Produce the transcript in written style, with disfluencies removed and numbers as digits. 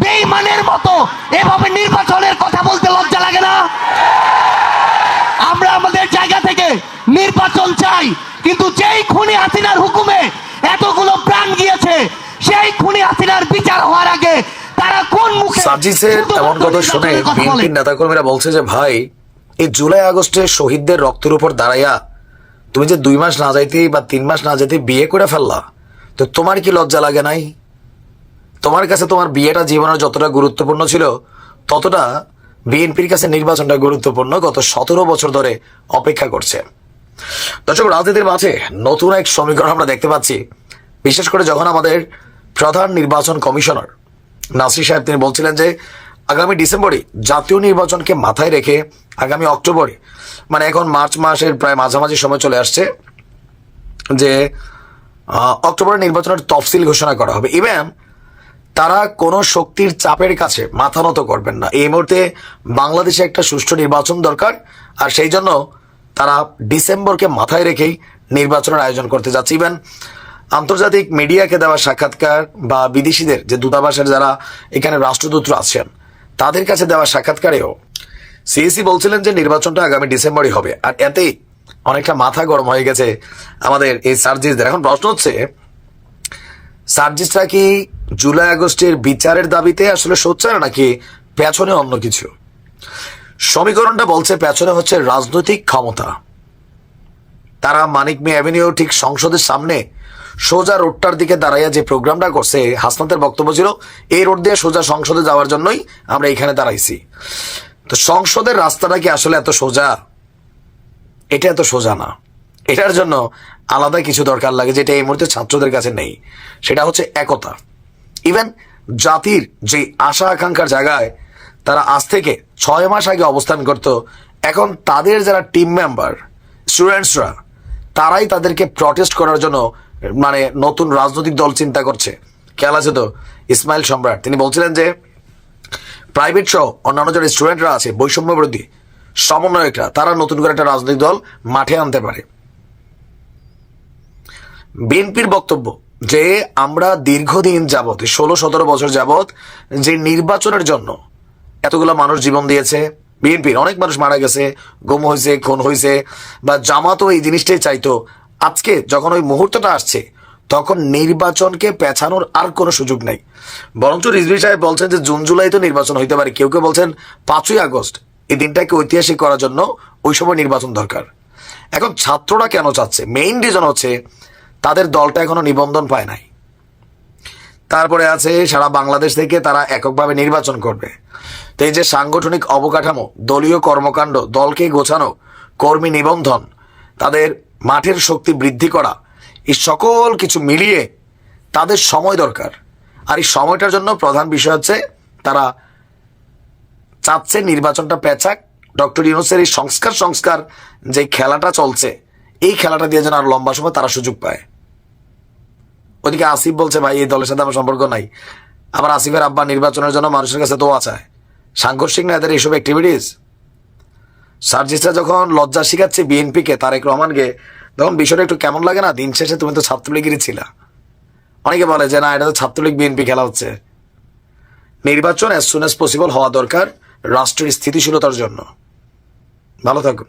বেঈমানের মতো এভাবে নির্বাচনের কথা বলতে লজ্জা লাগে না? আমরা আমাদের জায়গা থেকে নির্বাচন চাই, কিন্তু যেই খুনি হাসিনার হুকুমে এতগুলো প্রাণ গিয়েছে, সেই খুনি হাসিনার বিচার হওয়ার আগে তারা কোন মুখে সার্জিসের এমন কথা শুনে বিএনপির নেতাকর্মীরা বলছে যে ভাই, এই জুলাই আগস্টে শহীদদের রক্তের উপর দাঁড়াইয়া তুমি যে 2 মাস না যাইতে বা 3 মাস না যেতে বিয়ে করে ফেললা, তো তোমার কি লজ্জা লাগে নাই? তোমার কাছে তোমার বিয়েটা জীবনের যতটা গুরুত্বপূর্ণ ছিল, ততটা বিএনপির কাছে নির্বাচনটা গুরুত্বপূর্ণ। গত 17 বছর ধরে অপেক্ষা করছে। দর্শক, রাজনীতির মাঝে নতুন এক সমীকরণ আমরা দেখতে পাচ্ছি, বিশেষ করে যখন আমাদের প্রধান নির্বাচন কমিশনার নাসির সাহেব তিনি বলছিলেন যে আগামী ডিসেম্বরে জাতীয় নির্বাচনকে মাথায় রেখে আগামী অক্টোবরে, মানে এখন মার্চ মাসের প্রায় মাঝামাঝি সময় চলে আসছে, যে অক্টোবরে নির্বাচনের তফসিল ঘোষণা করা হবে। ইভেন তারা কোনো শক্তির চাপের কাছে মাথা নত করবেন না। এই মুহূর্তে বাংলাদেশে একটা সুষ্ঠু নির্বাচন দরকার, আর সেই জন্য তারা ডিসেম্বরকে মাথায় রেখেই নির্বাচনের আয়োজন করতে যাচ্ছে। ইভেন আন্তর্জাতিক মিডিয়াকে দেওয়া সাক্ষাৎকার বা বিদেশিদের যে দূতাবাসের যারা এখানে রাষ্ট্রদূতরা আছেন তাদের কাছে দেওয়া সাক্ষাৎকারেও সিএসি বলছিলেন যে নির্বাচনটা আগামী ডিসেম্বরই হবে। আর এতেই অনেকটা মাথা গরম হয়ে গেছে আমাদের এই সার্জিসদের। এখন প্রশ্ন হচ্ছে, সার্জিসরা কি জুলাই আগস্টের বিচারের দাবিতে আসলে সোচ্চার, নাকি পেছনে অন্য কিছু? সমীকরণটা বলছে পেছনে হচ্ছে রাজনৈতিক ক্ষমতা। তারা মানিক মিয়া অ্যাভিনিউ ঠিক সংসদের সামনে সোজা রোডটার দিকে দাঁড়াইয়া যে প্রোগ্রামটা করছে, হাসনাতের বক্তব্য ছিল এই রোড দিয়ে সোজা সংসদে যাওয়ার জন্যই আমরা এখানে দাঁড়াইছি। তো সংসদের রাস্তাটা কি আসলে এত সোজা? এটা এত সোজা না। এটার জন্য আলাদা কিছু দরকার লাগে, যেটা এই মুহূর্তে ছাত্রদের কাছে নেই। সেটা হচ্ছে একতা। ইভেন জাতির যে আশা আকাঙ্ক্ষার জায়গায় তারা আজ থেকে 6 মাস আগে অবস্থান করত, এখন তাদের যারা টিম মেম্বার স্টুডেন্টসরা তারাই তাদেরকে প্রটেস্ট করার জন্য মানে নতুন রাজনৈতিক দল চিন্তা করছে। খেয়াল আছে তো, ইসমাইল সম্রাট তিনি বলছিলেন যে প্রাইভেট সহ অন্যান্য যারা স্টুডেন্টরা আছে, বৈষম্য বিরোধী সমন্বয়করা, তারা নতুন করে একটা রাজনৈতিক দল মাঠে আনতে পারে। বিএনপির বক্তব্য যে আমরা দীর্ঘদিন যাবৎ 16-17 বছর যাবৎ যে নির্বাচনের জন্য এতগুলো মানুষ জীবন দিয়েছে, বিএনপির অনেক মানুষ মারা গেছে, গুম হয়েছে, খুন হয়েছে, বা জামাতও এই জিনিসটাই চাইতো। আজকে যখন ওই মুহূর্তটা আসছে, তখন নির্বাচনকে পেছানোর আর কোনো সুযোগ নেই। বরঞ্চ রিজভী সাহেব বলছেন যে জুন জুলাই তো নির্বাচন হইতে পারে, কেউ কেউ বলছেন 5ই আগস্ট, এই দিনটাকে ঐতিহাসিক করার জন্য ওই সময় নির্বাচন দরকার। এখন ছাত্ররা কেন চাচ্ছে? মেইন রিজন হচ্ছে তাদের দলটা এখনো নিবন্ধন পায় নাই। তারপরে আছে সারা বাংলাদেশ থেকে তারা এককভাবে নির্বাচন করবে। তো এই যে সাংগঠনিক অবকাঠামো, দলীয় কর্মকাণ্ড, দলকে গোছানো, কর্মী নিবন্ধন, তাদের মাঠের শক্তি বৃদ্ধি করা, এই সকল কিছু মিলিয়ে তাদের সময় দরকার। আর এই সময়টার জন্য প্রধান বিষয় হচ্ছে তারা চাচ্ছে নির্বাচনটা পেছাক। ডক্টর ইউনূসের এই সংস্কার যে খেলাটা চলছে, এই খেলাটা দিয়ে যেন আর লম্বা সময় তারা সুযোগ পায়। ওদিকে আসিফ বলছে ভাই এই দলের সাথে আমার সম্পর্ক নাই। আবার আসিফের আব্বা নির্বাচনের জন্য মানুষের কাছে দোয়া চায়। সাংঘর্ষিক না এদের এইসব অ্যাক্টিভিটিস? সার্জিসরা যখন লজ্জা শিখাচ্ছে বিএনপিকে, তারেক রহমানকে, তখন বিষয়টা একটু কেমন লাগে না? দিন শেষে তুমি তো ছাত্রলীগেরই ছিলা। অনেকে বলে যে না, এটা তো ছাত্রলীগ বিএনপি খেলা হচ্ছে। নির্বাচন অ্যাজ সুন অ্যাজ পসিবল হওয়া দরকার রাষ্ট্রের স্থিতিশীলতার জন্য। ভালো থাকুন।